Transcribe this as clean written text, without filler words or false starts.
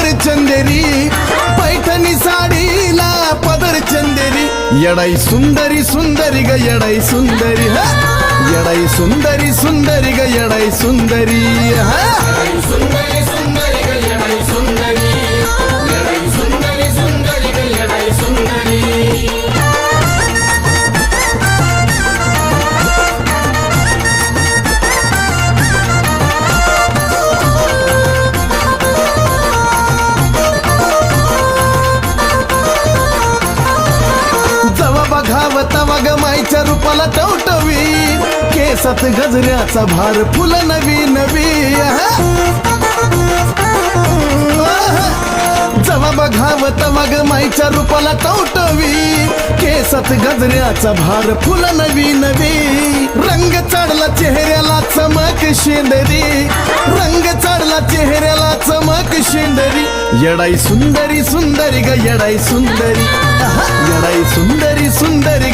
पदर चंदेरी, पैठणी साडीला पदर चंदेरी, येडाई सुंदरी सुंदरी ग येडाई सुंदरी, येडाई सुंदरी सुंदरी ग येडाई सुंदरी, येडाई सुंदरी सुंदरी ग येडाई सुंदरी, येडाई सुंदरी सुंदरी ग येडाई सुंदरी. बघावता मग माईच्या रूपाला टवटवी, केसात गजऱ्याचा भार, फुल नवी नवी, जवा बघावता मग माईच्या रूपाला टवटवी, केसात गजऱ्याचा भार, फुल नवी नवी, रंग चढला चेहऱ्याला चमक शेंदरी, रंग चढला चेहऱ्याला चमक शेंदरी, येडाई सुंदरी सुंदरी ग येडाई सुंदरी, येडाई सुंदरी सुंदरी.